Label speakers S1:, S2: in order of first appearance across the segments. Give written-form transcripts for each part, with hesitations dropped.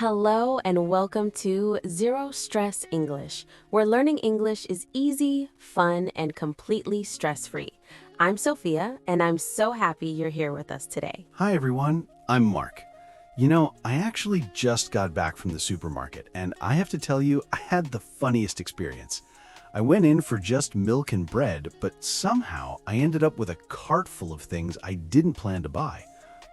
S1: Hello and welcome to Zero Stress English, where learning English is easy, fun, and completely stress-free. I'm Sophia, and I'm so happy you're here with us today.
S2: Hi everyone, I'm Mark. I actually just got back from the supermarket, and I have to tell you, I had the funniest experience. I went in for just milk and bread, but somehow I ended up with a cart full of things I didn't plan to buy.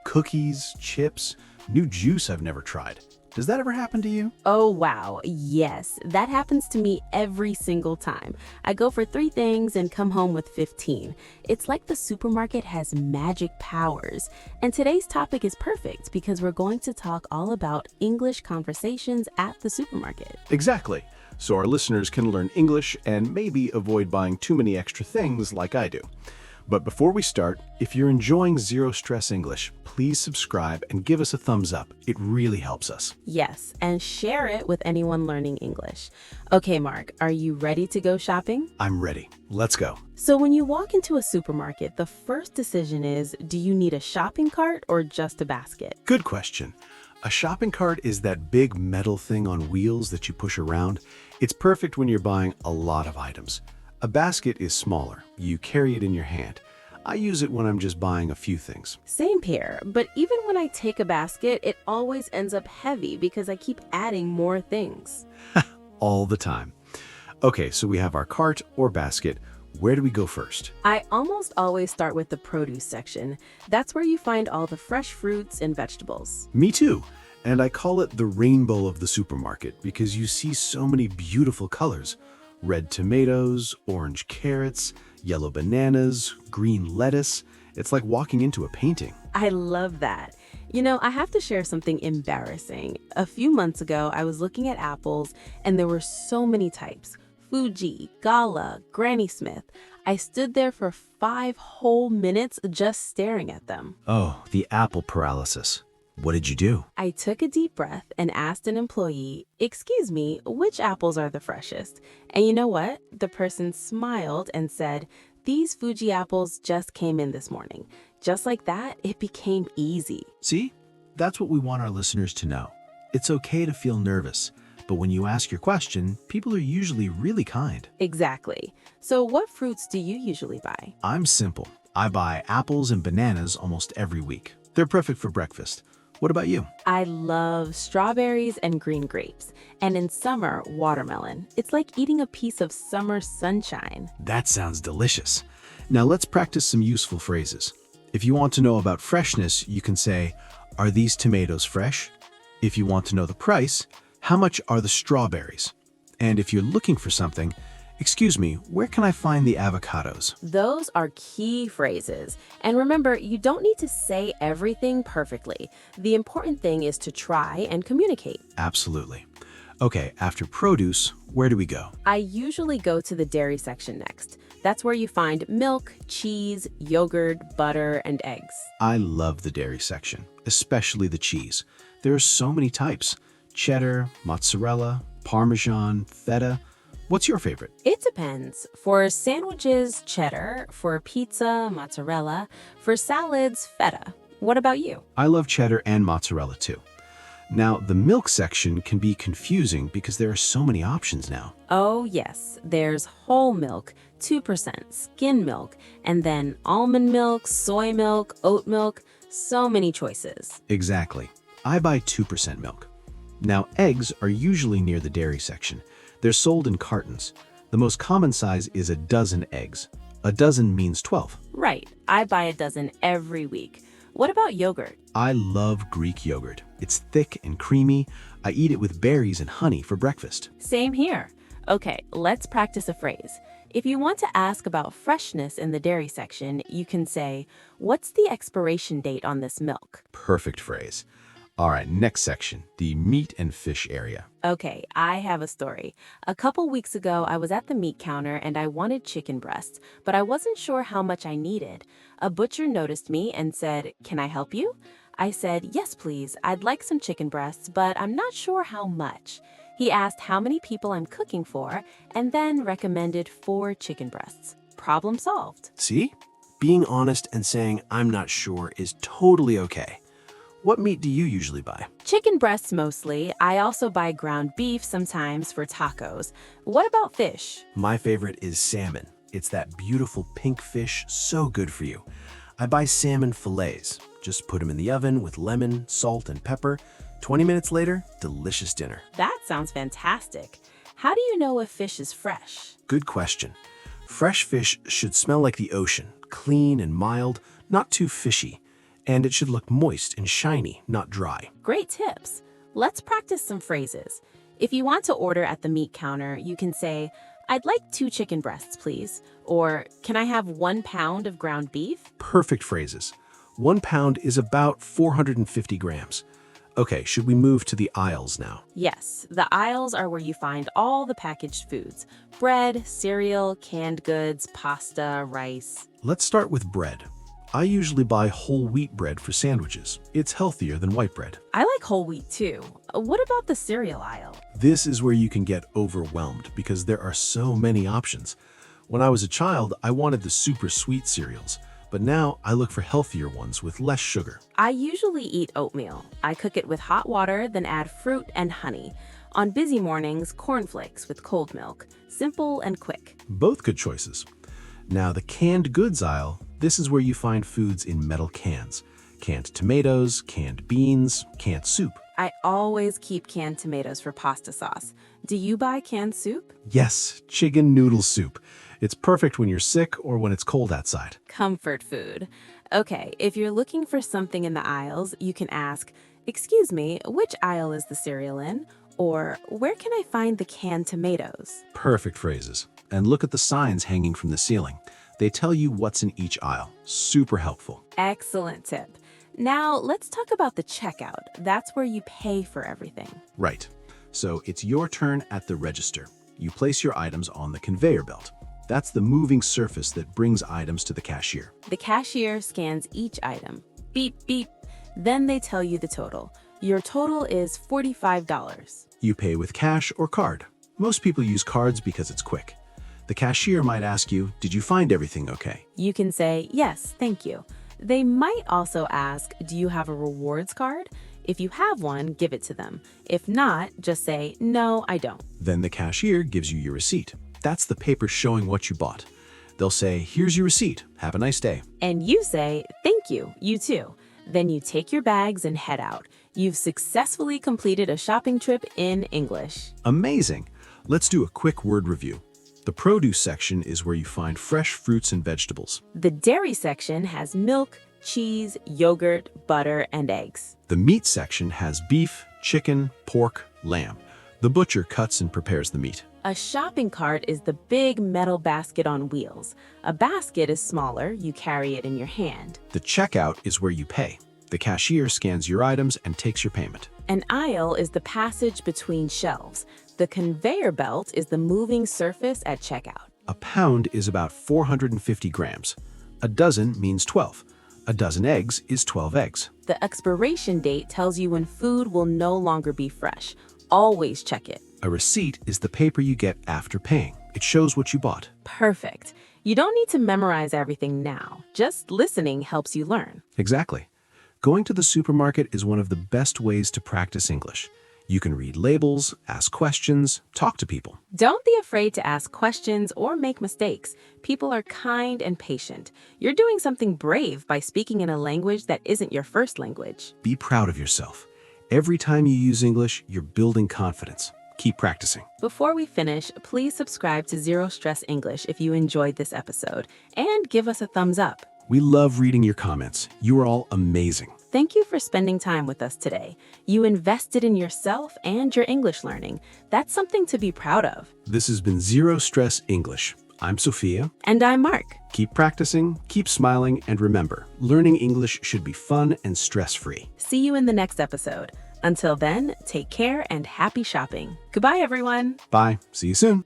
S2: Cookies, chips, new juice I've never tried. Does that ever happen to you?
S1: Oh, wow. Yes, that happens to me every single time. I go for 3 things and come home with 15. It's like the supermarket has magic powers. And today's topic is perfect because we're going to talk all about English conversations at the supermarket.
S2: Exactly. So our listeners can learn English and maybe avoid buying too many extra things like I do. But before we start, if you're enjoying Zero Stress English, please subscribe and give us a thumbs up. It really helps us.
S1: Yes, and share it with anyone learning English. Okay, Mark, are you ready to go shopping?
S2: I'm ready. Let's go.
S1: So when you walk into a supermarket, the first decision is, do you need a shopping cart or just a basket?
S2: Good question. A shopping cart is that big metal thing on wheels that you push around. It's perfect when you're buying a lot of items. A basket is smaller. You carry it in your hand. I use it when I'm just buying a few things.
S1: Same here, but even when I take a basket, it always ends up heavy because I keep adding more things.
S2: All the time. Okay, so we have our cart or basket. Where do we go first?
S1: I almost always start with the produce section. That's where you find all the fresh fruits and vegetables.
S2: Me too. And I call it the rainbow of the supermarket because you see so many beautiful colors. Red tomatoes, orange carrots, yellow bananas, green lettuce. It's like walking into a painting.
S1: I love that. I have to share something embarrassing. A few months ago, I was looking at apples and there were so many types. Fuji, Gala, Granny Smith. I stood there for 5 whole minutes just staring at them.
S2: Oh, the apple paralysis. What did you do?
S1: I took a deep breath and asked an employee, "Excuse me, which apples are the freshest?" And you know what? The person smiled and said, "These Fuji apples just came in this morning." Just like that, it became easy.
S2: See? That's what we want our listeners to know. It's okay to feel nervous, but when you ask your question, people are usually really kind.
S1: Exactly. So what fruits do you usually buy?
S2: I'm simple. I buy apples and bananas almost every week. They're perfect for breakfast. What about you?
S1: I love strawberries and green grapes. And in summer, watermelon. It's like eating a piece of summer sunshine.
S2: That sounds delicious. Now let's practice some useful phrases. If you want to know about freshness, you can say, "Are these tomatoes fresh?" If you want to know the price, "How much are the strawberries?" And if you're looking for something, "Excuse me, where can I find the avocados?"
S1: Those are key phrases. And remember, you don't need to say everything perfectly. The important thing is to try and communicate.
S2: Absolutely. Okay, after produce, where do we go?
S1: I usually go to the dairy section next. That's where you find milk, cheese, yogurt, butter, and eggs.
S2: I love the dairy section, especially the cheese. There are so many types: cheddar, mozzarella, Parmesan, feta. What's your favorite?
S1: It depends. For sandwiches, cheddar. For pizza, mozzarella. For salads, feta. What about you?
S2: I love cheddar and mozzarella too. Now, the milk section can be confusing because there are so many options now.
S1: Oh, yes. There's whole milk, 2%, skim milk, and then almond milk, soy milk, oat milk. So many choices.
S2: Exactly. I buy 2% milk. Now, eggs are usually near the dairy section. They're sold in cartons. The most common size is a dozen eggs. A dozen means 12.
S1: Right. I buy a dozen every week. What about yogurt?
S2: I love Greek yogurt. It's thick and creamy. I eat it with berries and honey for breakfast.
S1: Same here. Okay, let's practice a phrase. If you want to ask about freshness in the dairy section, you can say, "What's the expiration date on this milk?"
S2: Perfect phrase. All right, next section, the meat and fish area.
S1: Okay, I have a story. A couple weeks ago, I was at the meat counter and I wanted chicken breasts, but I wasn't sure how much I needed. A butcher noticed me and said, "Can I help you?" I said, "Yes, please. I'd like some chicken breasts, but I'm not sure how much." He asked how many people I'm cooking for and then recommended 4 chicken breasts. Problem solved.
S2: See? Being honest and saying, "I'm not sure," is totally okay. What meat do you usually buy?
S1: Chicken breasts mostly. I also buy ground beef sometimes for tacos. What about fish?
S2: My favorite is salmon. It's that beautiful pink fish, so good for you. I buy salmon fillets. Just put them in the oven with lemon, salt, and pepper. 20 minutes later, delicious dinner.
S1: That sounds fantastic. How do you know if fish is fresh?
S2: Good question. Fresh fish should smell like the ocean, clean and mild, not too fishy. And it should look moist and shiny, not dry.
S1: Great tips. Let's practice some phrases. If you want to order at the meat counter, you can say, "I'd like 2 chicken breasts, please." Or, "Can I have 1 pound of ground beef?"
S2: Perfect phrases. 1 pound is about 450 grams. Okay, should we move to the aisles now?
S1: Yes, the aisles are where you find all the packaged foods. Bread, cereal, canned goods, pasta, rice.
S2: Let's start with bread. I usually buy whole wheat bread for sandwiches. It's healthier than white bread.
S1: I like whole wheat too. What about the cereal aisle?
S2: This is where you can get overwhelmed because there are so many options. When I was a child, I wanted the super sweet cereals, but now I look for healthier ones with less sugar.
S1: I usually eat oatmeal. I cook it with hot water, then add fruit and honey. On busy mornings, cornflakes with cold milk. Simple and quick.
S2: Both good choices. Now the canned goods aisle, this is where you find foods in metal cans. Canned tomatoes, canned beans, canned soup.
S1: I always keep canned tomatoes for pasta sauce. Do you buy canned soup?
S2: Yes, chicken noodle soup. It's perfect when you're sick or when it's cold outside.
S1: Comfort food. Okay, if you're looking for something in the aisles, you can ask, "Excuse me, which aisle is the cereal in?" Or, "Where can I find the canned tomatoes?"
S2: Perfect phrases. And look at the signs hanging from the ceiling. They tell you what's in each aisle. Super helpful.
S1: Excellent tip. Now, let's talk about the checkout. That's where you pay for everything.
S2: Right. So it's your turn at the register. You place your items on the conveyor belt. That's the moving surface that brings items to the cashier.
S1: The cashier scans each item. Beep, beep. Then they tell you the total. Your total is $45.
S2: You pay with cash or card. Most people use cards because it's quick. The cashier might ask you, "Did you find everything okay?"
S1: You can say, "Yes, thank you." They might also ask, "Do you have a rewards card?" If you have one, give it to them. If not, just say, "No, I don't."
S2: Then the cashier gives you your receipt. That's the paper showing what you bought. They'll say, "Here's your receipt. Have a nice day."
S1: And you say, "Thank you, you too." Then you take your bags and head out. You've successfully completed a shopping trip in English.
S2: Amazing. Let's do a quick word review. The produce section is where you find fresh fruits and vegetables.
S1: The dairy section has milk, cheese, yogurt, butter, and eggs.
S2: The meat section has beef, chicken, pork, lamb. The butcher cuts and prepares the meat.
S1: A shopping cart is the big metal basket on wheels. A basket is smaller, you carry it in your hand.
S2: The checkout is where you pay. The cashier scans your items and takes your payment.
S1: An aisle is the passage between shelves. The conveyor belt is the moving surface at checkout.
S2: A pound is about 450 grams. A dozen means 12. A dozen eggs is 12 eggs.
S1: The expiration date tells you when food will no longer be fresh. Always check it.
S2: A receipt is the paper you get after paying. It shows what you bought.
S1: Perfect. You don't need to memorize everything now. Just listening helps you learn.
S2: Exactly. Going to the supermarket is one of the best ways to practice English. You can read labels, ask questions, talk to people.
S1: Don't be afraid to ask questions or make mistakes. People are kind and patient. You're doing something brave by speaking in a language that isn't your first language.
S2: Be proud of yourself. Every time you use English, you're building confidence. Keep practicing.
S1: Before we finish, please subscribe to Zero Stress English if you enjoyed this episode, and give us a thumbs up.
S2: We love reading your comments. You are all amazing.
S1: Thank you for spending time with us today. You invested in yourself and your English learning. That's something to be proud of.
S2: This has been Zero Stress English. I'm Sophia.
S1: And I'm Mark.
S2: Keep practicing, keep smiling, and remember, learning English should be fun and stress-free.
S1: See you in the next episode. Until then, take care and happy shopping. Goodbye, everyone.
S2: Bye. See you soon.